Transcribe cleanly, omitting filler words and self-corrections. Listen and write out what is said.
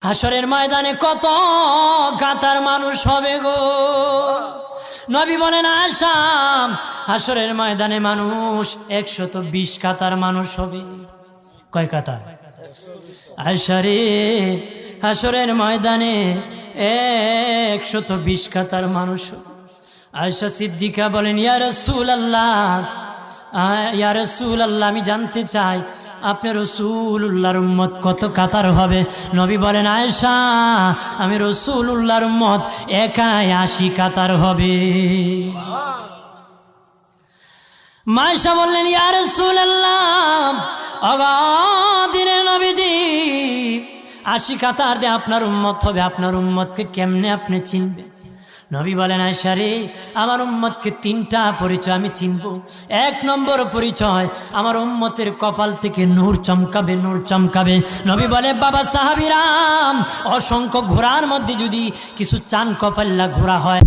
হাসরের ময়দানে কত কাতার মানুষ হবে গো। নবী বলেন আয়েশা, হাসরের ময়দানে মানুষ 120 কাতার মানুষ হবে। কয় কাতার? আয়েশা রে, হাসরের ময়দানে 120 কাতার মানুষ হবে। আয়েশা সিদ্দিকা বলেন ইয়া রাসূলুল্লাহ, ইয়া রাসূলুল্লাহ, আমি জানতে চাই আপনার রাসূলুল্লাহর উম্মত কত কাতার হবে? নবী বলেন আয়েশা, আমি রাসূলুল্লাহর উম্মত একাই 80 কাতার হবে। আয়েশা বললেন ইয়া রাসূলুল্লাহ, অগাদিনের নবীজি 80 কাতার দিয়ে আপনার উম্মত হবে, আপনার উম্মতকে কেমনে আপনি চিনবেন? নবী বলেন আয়েশা রে, আমার উম্মতকে 3টা পরিচয় আমি চিনব। 1 নম্বর পরিচয়, আমার উম্মতের কপাল থেকে নূর চমকাবে, নূর চমকাবে। নবী বলে বাবা সাহাবীরাম, অসংখ্য ঘোড়ার মধ্যে যদি কিছু চান কপাল্লা ঘোড়া হয়